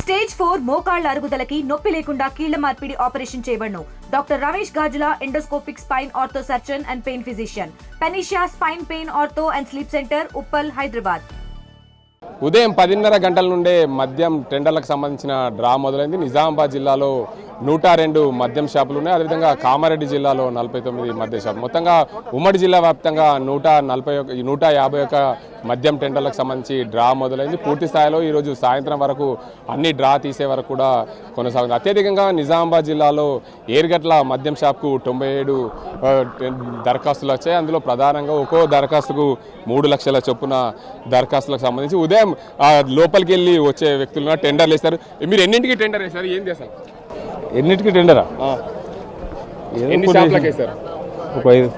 Stage 4 మోకాళ్ల అరుగుదలకి నొప్పి లేకుండా కీళ్ల మార్పిడి ఆపరేషన్ చేయబడును. Doctor Ramesh Gajula, endoscopic spine ortho surgeon and pain physician, పెనిషియా spine pain ortho and sleep center, Uppal, Hyderabad. ఉదయం 10:30 గంటల నుండే మద్యం టెండర్లకు సంబంధించిన డ్రా మొదలైంది. నిజామాబాద్ జిల్లాలో 102 మద్యం షాపులు ఉన్నాయి. అదేవిధంగా కామారెడ్డి జిల్లాలో 49 మద్యం షాపులు. మొత్తంగా ఉమ్మడి జిల్లా వ్యాప్తంగా 151 మద్యం టెండర్లకు సంబంధించి డ్రా మొదలైంది. పూర్తి స్థాయిలో ఈరోజు సాయంత్రం వరకు అన్ని డ్రా తీసే వరకు కూడా కొనసాగుతుంది. అత్యధికంగా నిజామాబాద్ జిల్లాలో ఏర్గట్ల మద్యం షాప్కు 97 దరఖాస్తులు వచ్చాయి. అందులో ప్రధానంగా ఒక్కో దరఖాస్తుకు 3 లక్షల చొప్పున దరఖాస్తులకు సంబంధించి ఉదయం లోపలికి వెళ్ళి వచ్చే వ్యక్తులు టెండర్లు వేస్తారు. మీరు ఎన్నింటికి టెండర్ వేస్తారు? ఏం చేస్తారు? ఎన్నిటికి టెండరా? ఎన్ని షాపులకు వేస్తారు? ఒక 5.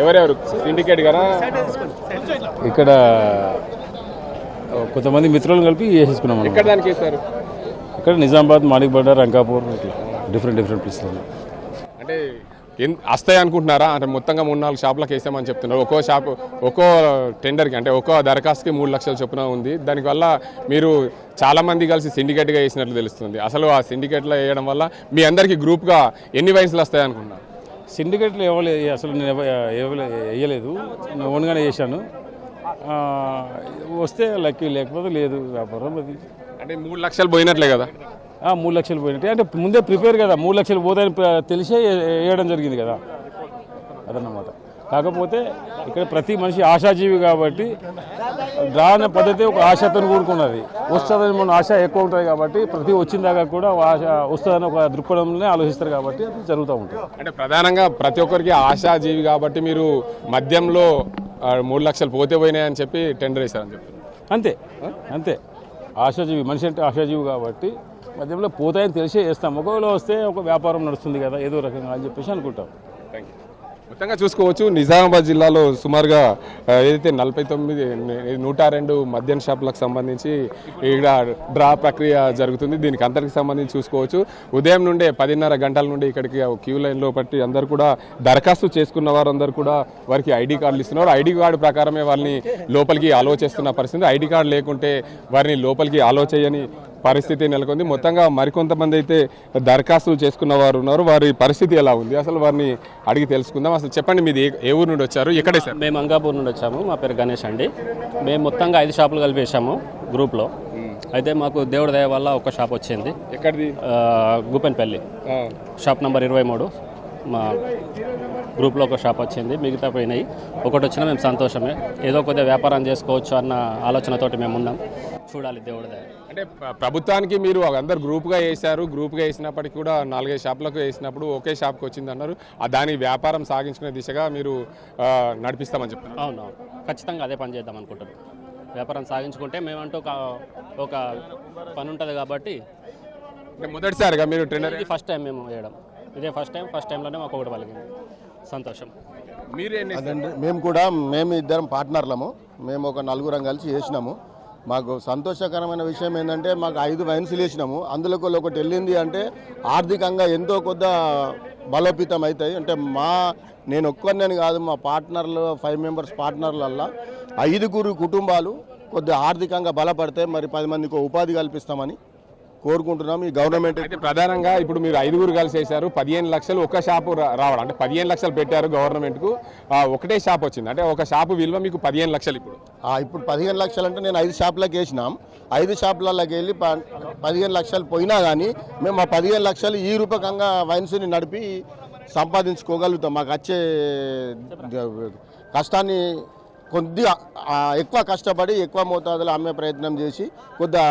ఎవరెవరు? సిండికేట్ గారా? ఇక్కడ కొంతమంది మిత్రులను కలిపి వేసేసుకున్నాం. ఎక్కడ దానికి వేస్తారు? ఇక్కడ నిజామాబాద్, మాణిక్ బండార్, రంకాపూర్, ఇట్లా డిఫరెంట్ ప్లేస్లో. అంటే వస్తాయి అనుకుంటున్నారా? అంటే మొత్తంగా 3-4 షాపులకు వేసామని చెప్తున్నారు. ఒక్కో టెండర్కి అంటే ఒక్కో దరఖాస్తుకి 3 లక్షల చొప్పున ఉంది. దానివల్ల మీరు చాలామంది కలిసి సిండికేట్గా వేసినట్లు తెలుస్తుంది. అసలు ఆ సిండికేట్లో వేయడం వల్ల మీ అందరికీ గ్రూప్గా ఎన్ని వయసులు వస్తాయి అనుకుంటున్నారు? సిండికేట్లు ఇవ్వలేదు, అసలు నేను వేయలేదు, నేను ఓన్గానే చేశాను. వస్తే లక్కీ, లేకపోతే లేదు. వ్యాపారం అది. అంటే 3 లక్షలు పోయినట్లే కదా? 3 లక్షలు పోయినట్టే. అంటే ముందే ప్రిపేర్ కదా, 3 లక్షలు పోతాయని తెలిసే వేయడం జరిగింది కదా, అదన్నమాట. కాకపోతే ఇక్కడ ప్రతి మనిషి ఆశాజీవి కాబట్టి డ్రా అనే పద్ధతి ఒక ఆశతో కూడుకున్నది. వస్తుందని మన ఆశ ఎక్కువ ఉంటుంది కాబట్టి ప్రతి వచ్చిన దాకా కూడా ఆశ వస్తుందని ఒక దృక్పథంలోనే ఆలోచిస్తారు కాబట్టి అది జరుగుతూ ఉంటుంది. అంటే ప్రధానంగా ప్రతి ఒక్కరికి ఆశాజీవి కాబట్టి మీరు మద్యంలో 3 లక్షలు పోతే పోయినాయని చెప్పి టెండర్ వేశారని చెప్తున్నారు. అంతే ఆశాజీవి, మనిషి అంటే ఆశాజీవి కాబట్టి మధ్యలో పోతాయని తెలిసే వేస్తాం. ఒకవేళ వస్తే ఒక వ్యాపారం నడుస్తుంది కదా ఏదో రకంగా అని చెప్పేసి అనుకుంటాం. Thank you. మొత్తంగా చూసుకోవచ్చు, నిజామాబాద్ జిల్లాలో సుమారుగా ఏదైతే 102 మద్యం షాపులకు సంబంధించి ఇక్కడ డ్రా ప్రక్రియ జరుగుతుంది. దీనికి అందరికి సంబంధించి చూసుకోవచ్చు, ఉదయం నుండే 10:30 గంటల నుండి ఇక్కడికి క్యూ లైన్లో పట్టి అందరూ కూడా దరఖాస్తు చేసుకున్న వారందరూ కూడా వారికి ఐడి కార్డులు ఇస్తున్నారు. ఐడి కార్డు ప్రకారమే వారిని లోపలికి అలో చేస్తున్న పరిస్థితి. ఐడి కార్డు లేకుంటే వారిని లోపలికి అలో చేయని పరిస్థితి నెలకొంది. మొత్తంగా మరికొంతమంది అయితే దరఖాస్తులు చేసుకున్న వారు ఉన్నారు. వారి పరిస్థితి ఎలా ఉంది అసలు వారిని అడిగి తెలుసుకుందాం. అసలు చెప్పండి, మీది ఏ ఊరు నుండి వచ్చారు? ఎక్కడే సార్? మేము అంగాపూర్ నుండి వచ్చాము. మా పేరు గణేష్ అండి. మేము మొత్తంగా 5 షాపులు కలిపి వేసాము గ్రూప్లో. అయితే మాకు దేవుడి దయ వల్ల ఒక షాప్ వచ్చింది. ఎక్కడిది? గుపెన్పల్లి, షాప్ నంబర్ 23. మా గ్రూప్లో ఒక షాప్ వచ్చింది, మిగతా పోయినాయి. ఒకటి వచ్చినా మేము సంతోషమే. ఏదో కొద్దిగా వ్యాపారం చేసుకోవచ్చు అన్న ఆలోచనతోటి మేము ఉన్నాం. చూడాలి దేవుడి దయ. అంటే ప్రభుత్వానికి మీరు అందరు గ్రూప్గా వేసినప్పటికీ కూడా 4-5 షాపులకు వేసినప్పుడు ఒకే షాప్కి వచ్చింది అన్నారు. దాని వ్యాపారం సాగించుకునే దిశగా మీరు నడిపిస్తామని చెప్తున్నారు. అవును, ఖచ్చితంగా అదే పని చేద్దాం అనుకుంటున్నాం. వ్యాపారం సాగించుకుంటే మేమంటూ ఒక పని ఉంటుంది కాబట్టి. మొదటిసారిగా మీరు టెండర్? ఇది ఫస్ట్ టైం మేము వేయడం. ఇదే ఫస్ట్ టైంలోనే మాకు ఒకటి పలికింది. సంతోషం. మేము ఇద్దరం పార్ట్నర్లము. మేము ఒక 4 కలిసి వేసినాము. మాకు సంతోషకరమైన విషయం ఏంటంటే మాకు 5 వైన్స్లు వేసినాము. అందులో ఒకటి వెళ్ళింది అంటే ఆర్థికంగా ఎంతో కొద్ది బలోపేతం అవుతాయి. అంటే నేను ఒక్కరిని కాదు, మా పార్ట్నర్లు 5 మెంబర్స్ పార్ట్నర్లల్లో 5 కుటుంబాలు కొద్దిగా ఆర్థికంగా బలపడితే మరి 10 మందికి ఉపాధి కల్పిస్తామని కోరుకుంటున్నాం. ఈ గవర్నమెంట్ అయితే ప్రధానంగా ఇప్పుడు మీరు 5 కలిసి వేశారు, 15 లక్షలు ఒక షాపు రావడం. అంటే 15 లక్షలు పెట్టారు గవర్నమెంట్కు, ఒకటే షాప్ వచ్చింది. అంటే ఒక షాపు విలువ మీకు 15 లక్షలు. ఇప్పుడు 15 లక్షలు అంటే నేను 5 షాపులకు వేసినాం. 5 షాపులకి వెళ్ళి 15 లక్షలు పోయినా కానీ మేము ఆ 15 లక్షలు ఈ రూపకంగా వైన్స్ని నడిపి సంపాదించుకోగలుగుతాం. మాకు వచ్చే కష్టాన్ని కొద్దిగా ఎక్కువ కష్టపడి ఎక్కువ మోతాదులో అమ్మే ప్రయత్నం చేసి కొద్దిగా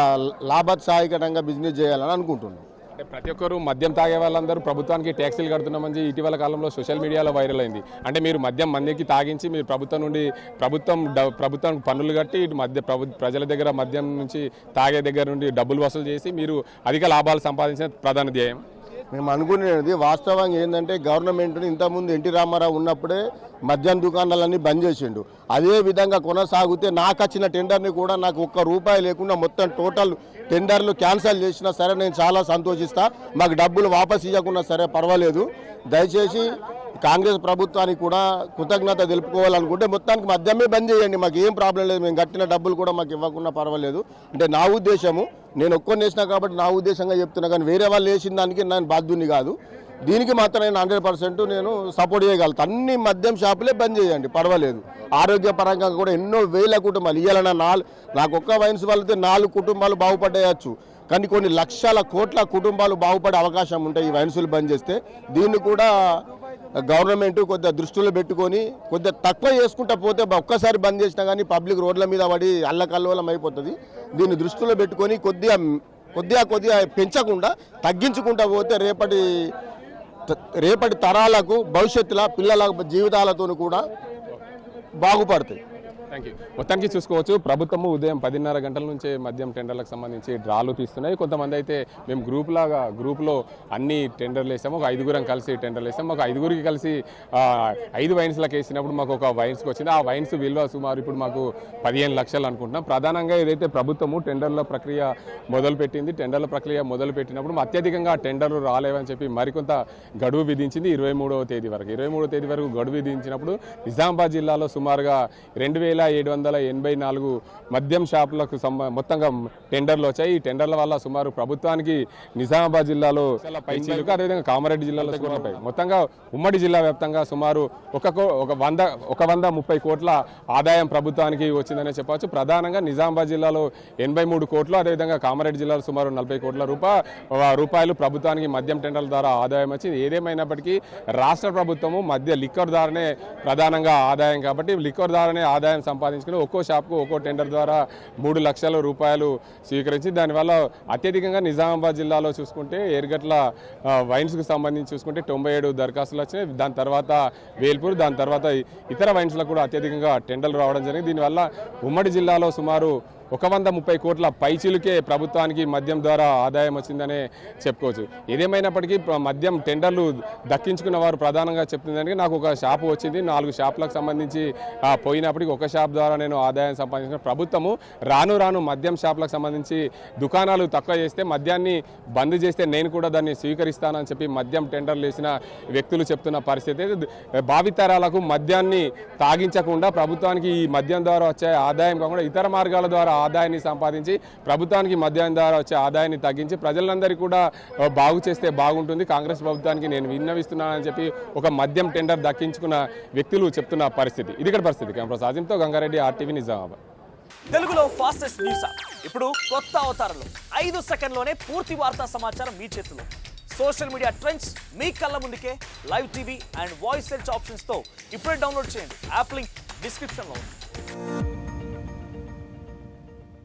లాభసాయకరంగా బిజినెస్ చేయాలని అనుకుంటున్నాం. అంటే ప్రతి ఒక్కరు మద్యం తాగే వాళ్ళందరూ ప్రభుత్వానికి ట్యాక్సీలు కడుతున్నామని ఇటీవల కాలంలో సోషల్ మీడియాలో వైరల్ అయింది. అంటే మీరు మందికి తాగించి మీరు ప్రభుత్వం పన్నులు కట్టి ఇటు ప్రజల దగ్గర మద్యం నుంచి తాగే దగ్గర నుండి డబ్బులు వసూలు చేసి మీరు అధిక లాభాలు సంపాదించిన ప్రధాన ధ్యేయం. మేము అనుకునేది వాస్తవంగా ఏంటంటే గవర్నమెంట్ని ఇంతకుముందు ఎన్టీ రామారావు ఉన్నప్పుడే మద్యం దుకాణాలన్నీ బంద్ చేసిండు. అదే విధంగా కొనసాగితే నాకు వచ్చిన టెండర్ని కూడా నాకు ₹1 లేకుండా మొత్తం టోటల్ టెండర్లు క్యాన్సిల్ చేసినా సరే నేను చాలా సంతోషిస్తా. మాకు డబ్బులు వాపస్ ఇవ్వకున్నా సరే పర్వాలేదు. దయచేసి కాంగ్రెస్ ప్రభుత్వానికి కూడా కృతజ్ఞత తెలుపుకోవాలనుకుంటే మొత్తానికి మద్యమే బంద్ చేయండి, మాకు ఏం ప్రాబ్లం లేదు, మేము కట్టిన డబ్బులు కూడా మాకు ఇవ్వకుండా పర్వాలేదు. అంటే నా ఉద్దేశము, నేను ఒక్కరిని వేసినా కాబట్టి నా ఉద్దేశంగా చెప్తున్నా, కానీ వేరే వాళ్ళు వేసిన దానికి నేను బాధ్యుని కాదు. దీనికి మాత్రం నేను 100% నేను సపోర్ట్ చేయగలుగుతాను. అన్ని మద్యం షాపులే బంద్ చేయండి, పర్వాలేదు. ఆరోగ్యపరంగా కూడా ఎన్నో వేల కుటుంబాలు ఇవ్వాలన్న నాకు ఒక్క వైన్స్ వాళ్ళతో 4 కుటుంబాలు బాగుపడేయచ్చు, కానీ కొన్ని లక్షల కోట్ల కుటుంబాలు బాగుపడే అవకాశం ఉంటాయి ఈ వైన్సులు బంద్ చేస్తే. దీన్ని కూడా గవర్నమెంట్ కొద్దిగా దృష్టిలో పెట్టుకొని కొద్దిగా తక్కువ చేసుకుంటా పోతే, ఒక్కసారి బంద్ చేసినా కానీ పబ్లిక్ రోడ్ల మీద పడి అల్లకల్లోలం అయిపోతుంది. దీన్ని దృష్టిలో పెట్టుకొని కొద్దిగా పెంచకుండా తగ్గించుకుంటా పోతే రేపటి తరాలకు భవిష్యత్తులో పిల్లల జీవితాలతో కూడా బాగుపడతాయి. Thank you. మొత్తానికి చూసుకోవచ్చు, ప్రభుత్వము ఉదయం 10:30 గంటల నుంచే మద్యం టెండర్లకు సంబంధించి డ్రాలు తీస్తున్నాయి. కొంతమంది అయితే మేము గ్రూప్లో అన్ని టెండర్లు వేసాము, ఒక 5గురం కలిసి టెండర్లు వేసాము. ఒక 5గురికి కలిసి 5 వైన్స్లకు వేసినప్పుడు మాకు ఒక వైన్స్కి వచ్చింది. ఆ వైన్స్ విలువ సుమారు ఇప్పుడు మాకు 15 లక్షలు అనుకుంటున్నాం. ప్రధానంగా ఏదైతే ప్రభుత్వము టెండర్ల ప్రక్రియ మొదలుపెట్టింది, టెండర్ల ప్రక్రియ మొదలుపెట్టినప్పుడు అత్యధికంగా టెండర్లు రాలేవని చెప్పి మరికొంత గడువు విధించింది 23వ తేదీ వరకు. 23వ తేదీ వరకు గడువు విధించినప్పుడు నిజామాబాద్ జిల్లాలో సుమారుగా 2784 మద్యం షాపులకు మొత్తంగా టెండర్లు వచ్చాయి. ఈ టెండర్ల వల్ల సుమారు ప్రభుత్వానికి నిజామాబాద్ జిల్లాలో పైచీలకు, అదేవిధంగా కామారెడ్డి జిల్లాలో మొత్తంగా ఉమ్మడి జిల్లా వ్యాప్తంగా సుమారు 130 కోట్ల ఆదాయం ప్రభుత్వానికి వచ్చిందనే చెప్పవచ్చు. ప్రధానంగా నిజామాబాద్ జిల్లాలో 83 కోట్లు, అదేవిధంగా కామారెడ్డి జిల్లాలో సుమారు 40 కోట్ల రూపాయలు ప్రభుత్వానికి మద్యం టెండర్ల ద్వారా ఆదాయం వచ్చింది. ఏదేమైనప్పటికీ రాష్ట్ర ప్రభుత్వము లిక్కర్ ద్వారానే ప్రధానంగా ఆదాయం కాబట్టి లిక్కర్ ద్వారానే ఆదాయం సంపాదించుకుని ఒక్కో షాప్కు ఒక్కో టెండర్ ద్వారా 3 లక్షల రూపాయలు స్వీకరించి, దానివల్ల అత్యధికంగా నిజామాబాద్ జిల్లాలో చూసుకుంటే ఏర్గట్ల వైన్స్కు సంబంధించి చూసుకుంటే 97 దరఖాస్తులు వచ్చినాయి. దాని తర్వాత వేల్పూర్, దాని తర్వాత ఇతర వైన్స్లకు కూడా అత్యధికంగా టెండర్లు రావడం జరిగింది. దీనివల్ల ఉమ్మడి జిల్లాలో సుమారు 130 కోట్ల పైచీలుకే ప్రభుత్వానికి మద్యం ద్వారా ఆదాయం వచ్చిందనే చెప్పుకోవచ్చు. ఏదేమైనప్పటికీ మద్యం టెండర్లు దక్కించుకున్న వారు ప్రధానంగా చెప్తుందని, నాకు ఒక షాపు వచ్చింది, 4 షాపులకు సంబంధించి పోయినప్పటికీ ఒక షాప్ ద్వారా నేను ఆదాయం సంపాదించిన. ప్రభుత్వము రాను మద్యం షాపులకు సంబంధించి దుకాణాలు తక్కువ చేస్తే, మద్యాన్ని బంద్ చేస్తే నేను కూడా దాన్ని స్వీకరిస్తానని చెప్పి మద్యం టెండర్లు వేసిన వ్యక్తులు చెప్తున్న పరిస్థితి. భావితరాలకు మద్యాన్ని తాగించకుండా ప్రభుత్వానికి ఈ మద్యం ద్వారా వచ్చే ఆదాయం కాకుండా ఇతర మార్గాల ద్వారా ఆదాయాన్ని సంపాదించి ప్రభుత్వానికి మద్యం ద్వారా వచ్చే ఆదాయాన్ని తగ్గించి ప్రజలందరికీ కూడా బాగు చేస్తే బాగుంటుంది. కాంగ్రెస్ ప్రభుత్వానికి నేను విన్నవిస్తున్నానని చెప్పి ఒక మద్యం టెండర్ దక్కించుకున్న వ్యక్తులు చెప్తున్న పరిస్థితి. ఇది ఇక్కడ పరిస్థితి. కెమెరా సాజింతో గంగారెడ్డి, RTV నిజామాబాద్. తెలుగులో ఫాస్టెస్ట్ న్యూస్ ఇప్పుడు కొత్త అవతారంలో 5 సెకండ్లోనే పూర్తి వార్తా సమాచారం మీ చేతిలో. సోషల్ మీడియా ట్రెండ్స్ మీ కళ్ళ ముందుకే live TV and voice search ఆప్షన్స్తో ఇప్పుడే డౌన్లోడ్ చేయండి. యాప్ లింక్ డిస్క్రిప్షన్లో ఉంది.